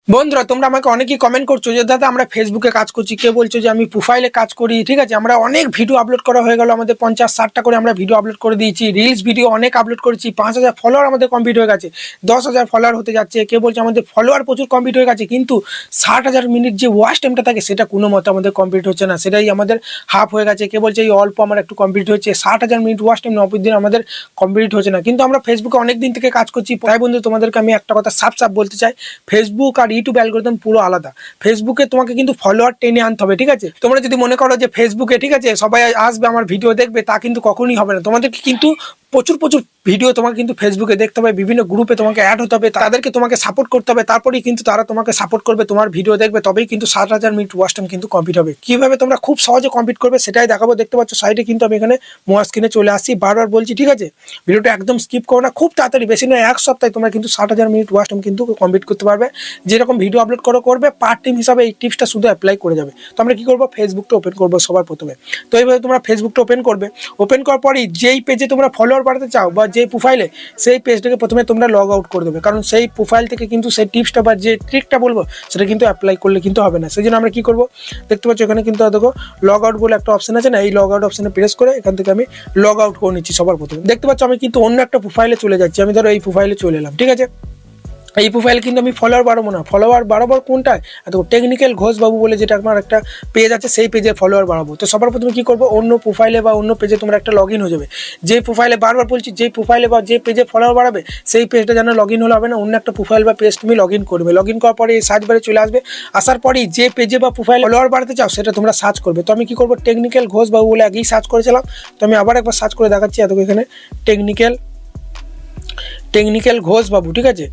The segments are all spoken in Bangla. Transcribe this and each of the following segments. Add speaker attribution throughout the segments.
Speaker 1: বন্ধুরা তোমরা আমাকে অনেকেই কমেন্ট করছো যে দাদা আমরা ফেসবুকে কাজ করছি, কে বলছো যে আমি প্রোফাইলে কাজ করি। ঠিক আছে, আমরা অনেক ভিডিও আপলোড করা হয়ে গেল, আমাদের 50-60টা করে আমরা ভিডিও আপলোড করে দিয়েছি, রিলস ভিডিও অনেক আপলোড করেছি, 5000 ফলোয়ার আমাদের কমপ্লিট হয়ে গেছে, 10,000 ফলোয়ার হতে যাচ্ছে। কে বলছে আমাদের ফলোয়ার প্রচুর কমপ্লিট হয়ে গেছে, কিন্তু 60,000 মিনিট যে ওয়াচ টাইমটা থাকে সেটা কোনো মতে আমাদের কমপ্লিট হচ্ছে না, সেটাই আমাদের হাফ হয়ে গেছে। কে বলছে এই অল্প আমার একটু কমপ্লিট হয়েছে, 60,000 মিনিট ওয়াচ টাইম 90 দিন আমাদের কমপ্লিট হচ্ছে না। কিন্তু আমরা ফেসবুকে অনেক দিন থেকে কাজ করছি। তাই বন্ধু তোমাদেরকে আমি একটা কথা সাফ বলতে চাই, ফেসবুক আর ইউটিউব অ্যালগরিদম পুরো আলাদা। ফেসবুকে তোমাকে কিন্তু ফলোয়ার টেনে আনতে হবে। ঠিক আছে, তোমরা যদি মনে করো যে ফেসবুকে ঠিক আছে সবাই আসবে আমার ভিডিও দেখবে, তা কিন্তু কখনোই হবে না। তোমাদেরকে কিন্তু প্রচুর প্রচুর ভিডিও তোমাকে কিন্তু ফেসবুকে দেখতে হবে, বিভিন্ন গ্রুপে তোমাকে অ্যাড হতে হবে, তাদেরকে তোমাকে সাপোর্ট করতে হবে, তারপরেই কিন্তু তারা তোমাকে সাপোর্ট করবে, তোমার ভিডিও দেখবে, তবেই কিন্তু 60,000 মিনিট ওয়াচ টাইম কিন্তু কমপ্লিট হবে। কিভাবে তোমরা খুব সহজে কমপ্লিট করবে সেটাই দেখাবো। দেখতে পাচ্ছ সাইডে কিন্তু আমি এখানে মোয়া স্ক্রিনে চলে আসছি, বারবার বলছি ঠিক আছে ভিডিওটা একদম স্কিপ করো না, খুব তাড়াতাড়ি, বেশি নয় এক সপ্তাহে তোমরা কিন্তু 60,000 মিনিট ওয়াচ টাইম কিন্তু কমপ্লিট করতে পারবে। যেরকম ভিডিও আপলোড করবে পার্ট টাইম হিসাবে এই টিপসটা শুধু অ্যাপ্লাই করে যাবে। তো আমরা কি করবো, ফেসবুকটা ওপেন করবো সবার প্রথমে। তো এইভাবে তোমরা ফেসবুকটা ওপেন করবে, ওপেন করার পরই যেই পেজে তোমরা ফলোয়ার বাড়াতে চাও বা যে প্রোফাইলে, সেই পেজটাকে প্রথমে তোমরা লগ আউট করে দেবে, কারণ সেই প্রোফাইল থেকে কিন্তু সেই টিপসটা বা যে ট্রিকটা বলবো সেটা কিন্তু অ্যাপ্লাই করলে কিন্তু হবে না। সেই জন্য আমরা কি করবো, দেখতে পাচ্ছ এখানে কিন্তু দেখো লগ আউট বলে একটা অপশন আছে না, এই লগ আউট অপশনে প্রেস করে এখান থেকে আমি লগ আউট করে নিচ্ছি সবার প্রথমে। দেখতে পাচ্ছ আমি কিন্তু অন্য একটা প্রোফাইলে চলে যাচ্ছি, আমি ধরো এই প্রোফাইলে চলে এলাম। ঠিক আছে, এই প্রোফাইল কিন্তু আমি ফলোয়ার বাড়াবো না, ফলোয়ার বাড়াবো কোনটায়, তো টেকনিক্যাল ঘোষ বাবু বলে যেটা আমার একটা পেজ আছে সেই পেজে ফলোয়ার বাড়াবো। তো সবার প্রথমে কি করবো, অন্য প্রোফাইলে বা অন্য পেজে তোমরা একটা লগ ইন হয়ে যাবে। যে প্রোফাইলে বারবার বলছি, যে প্রোফাইলে বা যে পেজে ফলোয়ার বাড়াবে সেই পেজটা যেন লগ ইন হলে হবে না, অন্য একটা প্রোফাইল বা পেজ তুমি লগ ইন করবে। লগ ইন করার পরে এই সার্চ বারে চলে আসবে, আসার পরেই যে পেজে বা প্রোফাইলে ফলোয়ার বাড়াতে চাও সেটা তোমরা সার্চ করবে। তো আমি কি করবো, টেকনিক্যাল ঘোষ বাবু বলে আগেই সার্চ করেছিলাম, তো আমি আবার একবার সার্চ করে দেখাচ্ছি। এত এখানে টেকনিক্যাল ঘোষ বাবু, ঠিক আছে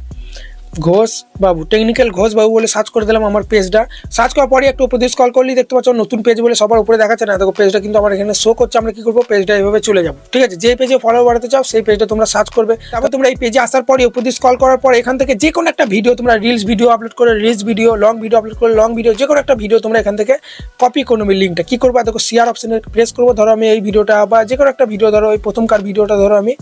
Speaker 1: ঘোষ বাবু, টেকনিক্যাল ঘোষ বাবু বলে সার্চ করে দিলাম আমার পেজটা। সার্চ করার পরে একটু উপরে স্ক্রল করলেই দেখতে পাচ্ছ নতুন পেজ বলে সবার উপরে দেখাচ্ছে না, দেখো পেজটা কিন্তু আমার এখানে শো করছে। আমরা কি করবো, পেজটা এইভাবে চলে যাবো। ঠিক আছে, যে পেজে ফলোয়ার বাড়াতে চাও সেই পেজটা তোমরা সার্চ করবে। তারপর তোমরা এই পেজে আসার পরে উপরে স্ক্রল করার পর এখান থেকে যে কোনো একটা ভিডিও তোমরা রিলস ভিডিও আপলোড করে reels video, long video upload করে লং ভিডিও, যে কোনো একটা ভিডিও তোমরা এখান থেকে কপি করে নেবে। লিঙ্কটা কি করবো, দেখো শেয়ার অপশনে প্রেস করবো। ধরো আমি এই ভিডিওটা বা যে কোনো একটা ভিডিও, ধরো এই প্রথমকার ভিডিওটা ধরো আমি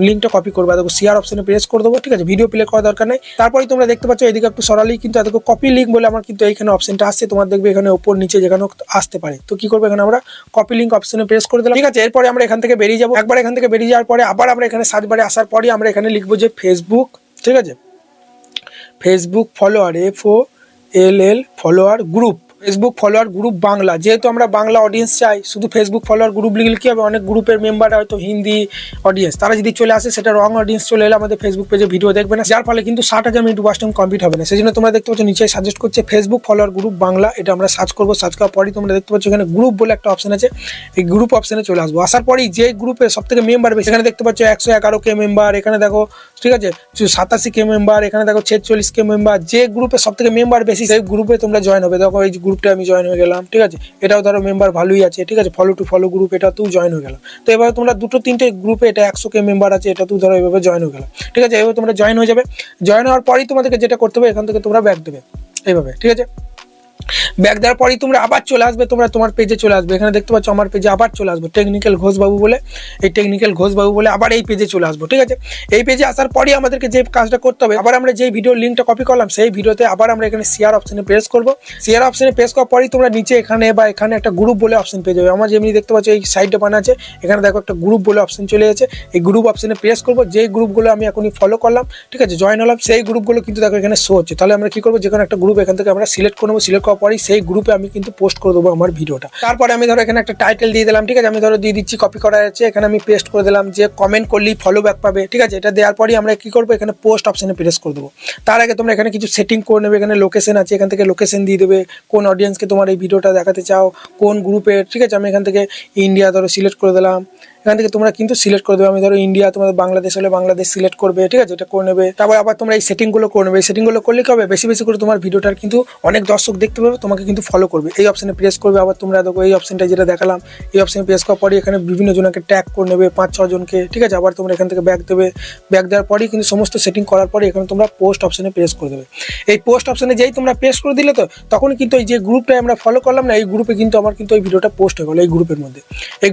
Speaker 1: লিঙ্কটা কপি করবো, দেখো শেয়ার অপশনে প্রেস করে দেবো। ঠিক আছে, ভিডিও প্লে করার দরকার নেই। তারপরে তোমরা দেখতে পাচ্ছ এদিকে একটু সরালেই কিন্তু দেখো কপি লিঙ্ক বলে আমার কিন্তু এইখানে অপশনটা আসছে, তোমার দেখবে এখানে উপর নিচে যেখানে আসতে পারে। তো কি করবো, এখানে আমরা কপি লিঙ্ক অপশনে প্রেস করে দিলাম। ঠিক আছে, এরপরে আমরা এখান থেকে বেরিয়ে যাবো। একবার এখান থেকে বেরিয়ে যাওয়ার পরে আবার আমরা এখানে সার্চ বারে আসার পরে আমরা এখানে লিখবো যে ফেসবুক, ঠিক আছে Facebook follower FOLL follower group, Facebook follower group Bangla. যেহেতু আমরা বাংলা অডিয়েন্স চাই, শুধু ফেসবুক ফলোয়ার গ্রুপ লিখলে কি হবে, অনেক গ্রুপের মেম্বার হয়তো হিন্দি অডিয়েন্স, তারা যদি চলে আসে সেটা রং অডিয়েন্স চলে এলে আমাদের ফেসবুক পেজে ভিডিও দেখবে না, যার ফলে কিন্তু 60,000 মিনিট ওয়াচ টাইম কমপ্লিট হবে না। সেই জন্য তোমরা দেখতে পাচ্ছ নিচে সাজেস্ট করছে ফেসবুক ফলোয়ার গ্রুপ বাংলা, এটা আমরা সার্চ করবো। সার্চ করার পরেই তোমরা দেখতে পাচ্ছ এখানে গ্রুপ বলে একটা অপশন আছে, এই গ্রুপ অপশনে চলে আসবো। আসার পরেই যে গ্রুপে সব থেকে মেম্বার বেশি, এখানে দেখতে পাচ্ছ 111K মেম্বার, এখানে দেখো ঠিক আছে 87K মেম্বার, এখানে দেখো 46K মেম্বার। যে গ্রুপে সব থেকে মেম্বার বেশি সেই গ্রুপে তোমরা জয়েন হবে। দেখো এই গ্রুপটা আমি জয়েন হয়ে গেলাম। ঠিক আছে, এটাও ধরো মেম্বার ভালোই আছে। ঠিক আছে, ফলো টু ফলো গ্রুপ, এটাতেও জয়েন হয়ে গেলাম। তো এবার তোমরা দুটো তিনটে গ্রুপে, এটা 100K মেম্বার আছে, এটাতেও ধরো এইভাবে জয়েন হয়ে গেলাম। ঠিক আছে, এভাবে তোমরা জয়েন হয়ে যাবে। জয়েন হওয়ার পরেই তোমাদেরকে যেটা করতে হবে, এখান থেকে তোমরা ব্যাক দেবে এইভাবে। ঠিক আছে, ব্যাক দেওয়ার পরেই তোমরা আবার চলে আসবে, তোমরা তোমার পেজে চলে আসবে। এখানে দেখতে পাচ্ছ আমার পেজে আবার চলে আসবো টেকনিক্যাল ঘোষ বাবু বলে, এই টেকনিক্যাল ঘোষ বাবু বলে আবার এই পেজে চলে আসবো। ঠিক আছে, এই পেজে আসার পরেই আমাদেরকে যে কাজটা করতে হবে, আবার আমরা যেই ভিডিও লিঙ্কটা কপি করলাম সেই ভিডিওতে আবার আমরা এখানে শেয়ার অপশনে প্রেস করবো। শেয়ার অপশনে প্রেস করার পরেই তোমরা নিচে এখানে বা এখানে একটা গ্রুপ বলে অপশন পেয়ে যাবে। আমার যেমনি দেখতে পাচ্ছ এই সাইডটা বানা আছে, এখানে দেখো একটা গ্রুপ বলে অপশন চলে গেছে। এই গ্রুপ অপশনে প্রেস করবো, যেই গ্রুপগুলো আমি এখনই ফলো করলাম, ঠিক আছে জয়েন হলাম, সেই গ্রুপগুলো কিন্তু দেখো এখানে শো হচ্ছে। তাহলে আমরা কি করবো, যে কোনো একটা গ্রুপ এখান থেকে আমরা সিলেক্ট করে নেবো। সিলেক্ট করার পরেই সেই গ্রুপে আমি কিন্তু পোস্ট করে দেবো আমার ভিডিওটা। তারপরে আমি ধরো এখানে একটা টাইটেল দিয়ে দিলাম। ঠিক আছে, আমি ধরো দিয়ে দিচ্ছি, কপি করা আছে, এখানে আমি পেস্ট করে দিলাম যে কমেন্ট করলেই ফলো ব্যাক পাবে। ঠিক আছে, এটা দেওয়ার পরেই আমরা কি করবো, এখানে পোস্ট অপশনে প্রেস করে দেবো। তার আগে তোমরা এখানে কিছু সেটিং করে নেবে। এখানে লোকেশন আছে, এখান থেকে লোকেশন দিয়ে দেবে, কোন অডিয়েন্সকে তোমার এই ভিডিওটা দেখাতে চাও, কোন গ্রুপের। ঠিক আছে, আমি এখান থেকে ইন্ডিয়া ধরো সিলেক্ট করে দিলাম। এখান থেকে তোমরা কিন্তু সিলেক্ট করে দেবে। আমি ধরো ইন্ডিয়া, তোমাদের বাংলাদেশ হলে বাংলাদেশ সিলেক্ট করবে। ঠিক আছে, এটা করে নেবে। তারপর আবার তোমরা এই সেটিংগুলো করে নেবে। এই সেটিংগুলো করলে কি হবে, বেশি বেশি করে তোমার ভিডিওটার কিন্তু অনেক দর্শক দেখতে পাবে, তোমাকে কিন্তু ফলো করবে। এই অপশনে প্রেস করবে। আবার তোমরা দেখো এই অপশনটা যেটা দেখালাম, এই অপশনে প্রেস করার পরে এখানে বিভিন্ন জনকে ট্যাগ করে নেবে, 5-6 জনকে। ঠিক আছে, আবার তোমরা এখান থেকে ব্যাক দেবে। ব্যাক দেওয়ার পরেই কিন্তু সমস্ত সেটিং করার পরে এখানে তোমরা পোস্ট অপশনে প্রেস করে দেবে। এই পোস্ট অপশনে যেই তোমরা প্রেস করে দিলে তো তখন কিন্তু এই যে গ্রুপটা আমরা ফলো করলাম না, এই গ্রুপে কিন্তু আমার কিন্তু এই ভিডিওটা পোস্ট হয়ে গেলো। এই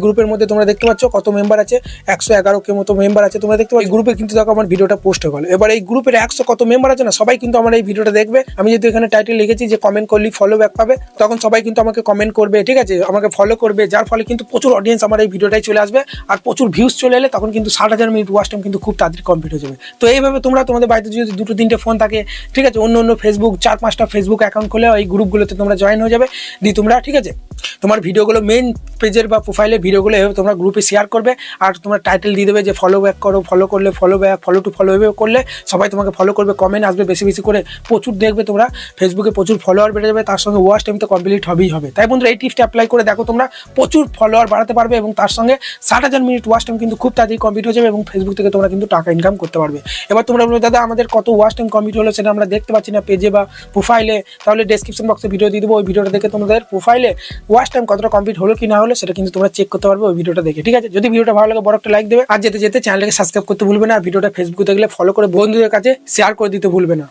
Speaker 1: গ্রুপের মধ্যে তোমরা দেখতে পাচ্ছ কত মেম্বার আছে, 111K মতো মেম্বার আছে। তোমরা দেখতে পাচ্ছ এই গ্রুপে কিন্তু দেখো আমার ভিডিওটা পোস্ট হয়ে গেল। এবার এই গ্রুপের 100 কত মেম্বার আছে না, সবাই কিন্তু আমার এই ভিডিওটা দেখবে। আমি যদি এখানে টাইটেল লিখেছি যে কমেন্ট করলি ফলো ব্যাক পাবে, তখন সবাই কিন্তু আমাকে কমেন্ট করবে, ঠিক আছে, আমাকে ফলো করবে, যার ফলে কিন্তু প্রচুর অডিয়েন্স আমার এই ভিডিওটাই চলে আসবে। আর প্রচুর ভিউজ চলে এলে তখন কিন্তু 60,000 মিনিট ওয়াচ টাইম কিন্তু খুব তাড়াতাড়ি কমপ্লিট হয়ে যাবে। তো এইভাবে তোমরা তোমাদের বাড়িতে যদি 2-3টে ফোন থাকে, ঠিক আছে, অন্য ফেসবুক 4-5টা ফেসবুক অ্যাকাউন্ট খুলে এই গ্রুপগুলোতে তোমরা জয়েন হয়ে যাবে। দিয়ে তোমরা, ঠিক আছে, তোমার ভিডিওগুলো মেন পেজের বা প্রোফাইলের ভিডিওগুলো এভাবে তোমরা গ্রুপে শেয়ার করবে। আর তোমরা টাইটেল দিয়ে দেবে যে ফলো ব্যাক করো, ফলো করলে follow back, follow to follow, এভাবে করলে সবাই তোমাকে ফলো করবে, কমেন্ট আসবে বেশি বেশি করে, প্রচুর দেখবে তোমরা ফেসবুকে, প্রচুর ফলোয়ার বেড়ে যাবে, তার সঙ্গে ওয়াচ টাইম তো কমপ্লিট হবেই হবে। তাই বন্ধুরা এই টিপসটা অ্যাপ্লাই করে দেখো, তোমরা প্রচুর ফলোয়ার বাড়াতে পারবে এবং তার সঙ্গে 60,000 মিনিট ওয়াচ টাইম কিন্তু খুব তাড়াতাড়ি কমপ্লিট হয়ে যাবে এবং ফেসবুক থেকে তোমরা কিন্তু টাকা ইনকাম করতে পারবে। এবার তোমরা বলো দাদা আমাদের কত ওয়াচ টাইম কমপ্লিট হলো সেটা আমরা দেখতে পাচ্ছি না পেজে বা প্রোফাইলে, তাহলে ডেসক্রিপশন বক্সে ভিডিও দিয়ে দেবো, ওই ভিডিওটা দেখে তোমাদের প্রোফাইলে ওয়াচ টাইম কতটা কমপ্লিট হলো কি না হলো সেটা কিন্তু তোমরা চেক করতে পারবে ওই ভিডিওটা দেখে, ঠিক আছে। যদি ভিডিওটা ভালো লাগে বড় একটা লাইক দেবে, আর যেতে যেতে চ্যানেলটাকে সাবস্ক্রাইব করতে ভুলবে না, আর ভিডিওটা ফেসবুকে দেখলে ফলো করে বন্ধুদের কাছে শেয়ার করে দিতে ভুলবে না।